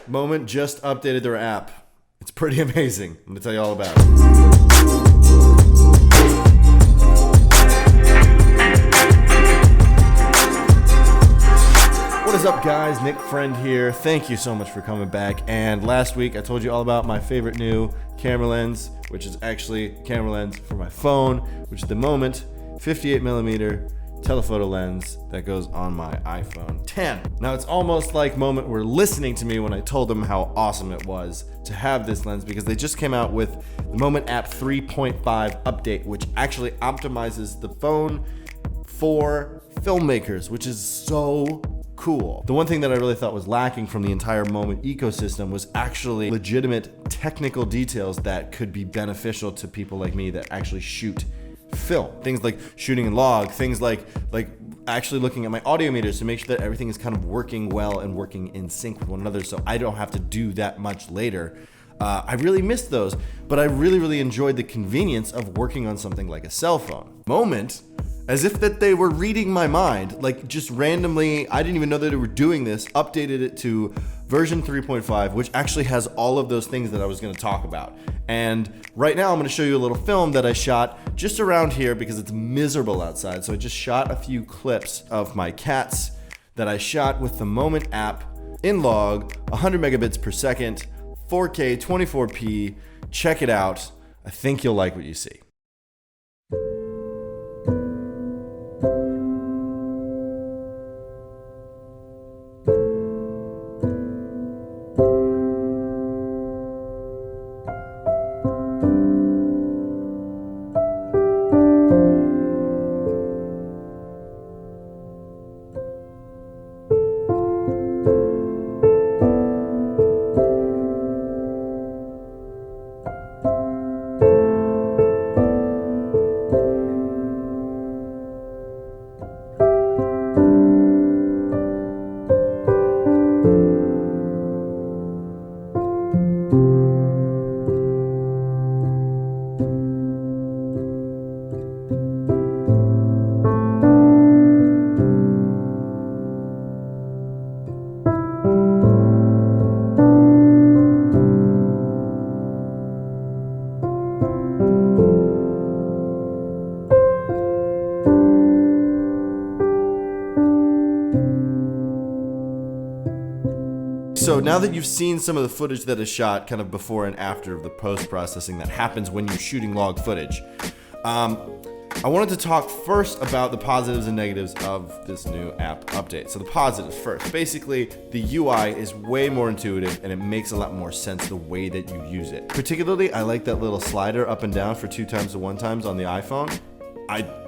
Moment just updated their app. It's pretty amazing. I'm gonna tell you all about it. What is up, guys? Nick Friend here. Thank you so much for coming back. And last week I told you all about my favorite new camera lens, which is actually a camera lens for my phone, which is the Moment 58mm telephoto lens that goes on my iPhone 10. Now it's almost like Moment were listening to me when I told them how awesome it was to have this lens, because they just came out with the Moment app 3.5 update, which actually optimizes the phone for filmmakers, which is so cool. The one thing that I really thought was lacking from the entire Moment ecosystem was actually legitimate technical details that could be beneficial to people like me that actually shoot film. Things like shooting in log, things like actually looking at my audio meters to make sure that everything is kind of working well and working in sync with one another, so I don't have to do that much later. I really missed those, but I really enjoyed the convenience of working on something like a cell phone. Moment, as if that they were reading my mind, like just randomly, I didn't even know that they were doing this, updated it to version 3.5, which actually has all of those things that I was gonna talk about. And right now I'm gonna show you a little film that I shot just around here because it's miserable outside. So I just shot a few clips of my cats that I shot with the Moment app in log, 100 megabits per second, 4K, 24p. Check it out. I think you'll like what you see. So now that you've seen some of the footage that is shot kind of before and after of the post-processing that happens when you're shooting log footage, I wanted to talk first about the positives and negatives of this new app update. So the positives first. Basically, the UI is way more intuitive and it makes a lot more sense the way that you use it. Particularly, I like that little slider up and down for 2x to 1x on the iPhone.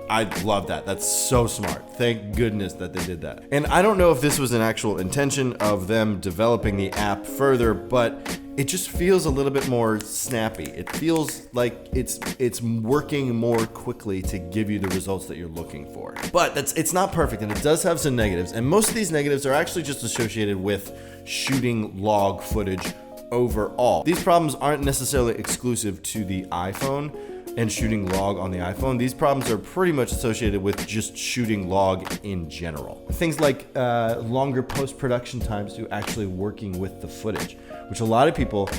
I love that. That's so smart. Thank goodness that they did that. And I don't know if this was an actual intention of them developing the app further, but it just feels a little bit more snappy. It feels like it's working more quickly to give you the results that you're looking for. But it's not perfect, and it does have some negatives. And most of these negatives are actually just associated with shooting log footage overall. These problems aren't necessarily exclusive to the iPhone and shooting log on the iPhone. These problems are pretty much associated with just shooting log in general. Things like longer post-production times to actually working with the footage, which a lot of people,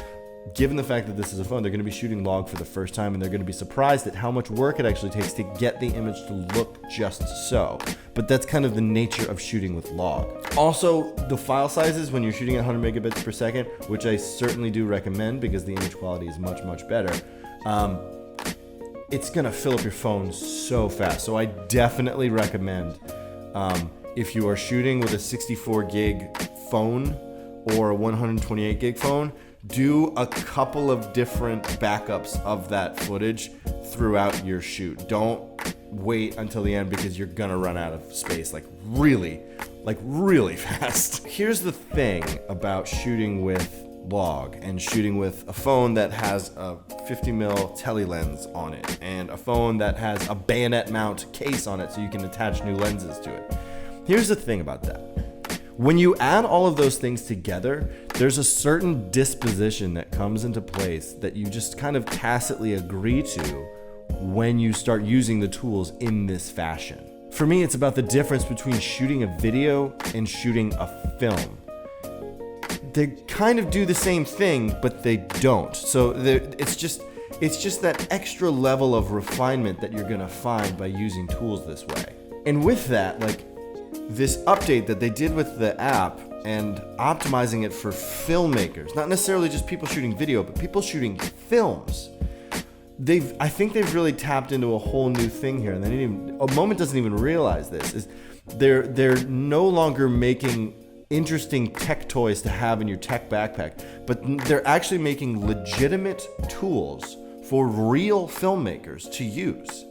given the fact that this is a phone, they're gonna be shooting log for the first time and they're gonna be surprised at how much work it actually takes to get the image to look just so. But that's kind of the nature of shooting with log. Also, the file sizes when you're shooting at 100 megabits per second, which I certainly do recommend because the image quality is much better. It's gonna fill up your phone so fast. So I definitely recommend, if you are shooting with a 64 gig phone or a 128 gig phone, do a couple of different backups of that footage throughout your shoot. Don't wait until the end because you're gonna run out of space like really fast. Here's the thing about shooting with log and shooting with a phone that has a 50mm tele lens on it and a phone that has a bayonet mount case on it so you can attach new lenses to it. Here's the thing about that. When you add all of those things together, there's a certain disposition that comes into place that you just kind of tacitly agree to when you start using the tools in this fashion. For me, it's about the difference between shooting a video and shooting a film. they kind of do the same thing, but they don't. So it's just that extra level of refinement that you're gonna find by using tools this way. And with that, like this update that they did with the app and optimizing it for filmmakers, not necessarily just people shooting video, but people shooting films. I think they've really tapped into a whole new thing here, and a Moment doesn't even realize this. Is they're no longer making interesting tech toys to have in your tech backpack, but they're actually making legitimate tools for real filmmakers to use.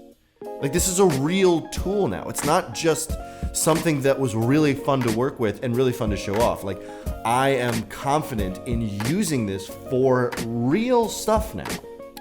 Like, this is a real tool now. It's not just something that was really fun to work with and really fun to show off. Like, I am confident in using this for real stuff now.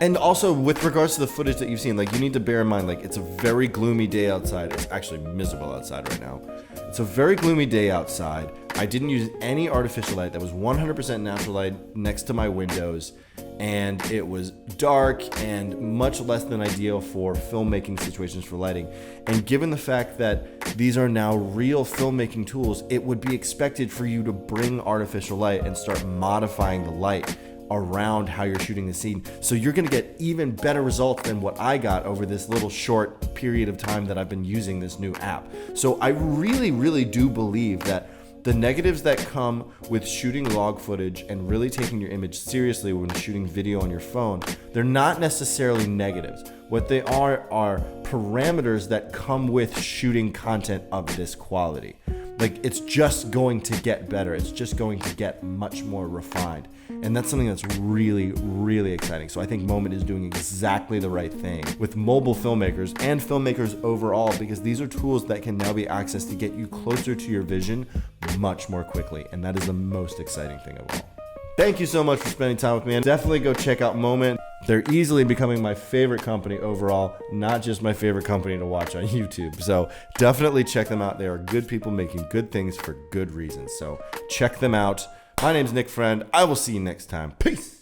And also, with regards to the footage that you've seen, like, you need to bear in mind, like, it's a very gloomy day outside. It's actually miserable outside right now. It's a very gloomy day outside. I didn't use any artificial light. That was 100% natural light next to my windows. And it was dark and much less than ideal for filmmaking situations for lighting. And given the fact that these are now real filmmaking tools, it would be expected for you to bring artificial light and start modifying the light around how you're shooting the scene. So you're gonna get even better results than what I got over this little short period of time that I've been using this new app. So I really, really do believe that the negatives that come with shooting log footage and really taking your image seriously when shooting video on your phone, they're not necessarily negatives. What they are parameters that come with shooting content of this quality. Like, it's just going to get better. It's just going to get much more refined. And that's something that's really, really exciting. So I think Moment is doing exactly the right thing with mobile filmmakers and filmmakers overall, because these are tools that can now be accessed to get you closer to your vision much more quickly. And that is the most exciting thing of all. Thank you so much for spending time with me, and definitely go check out Moment. They're easily becoming my favorite company overall, not just my favorite company to watch on YouTube. So definitely check them out. They are good people making good things for good reasons. So check them out. My name's Nick Friend. I will see you next time. Peace.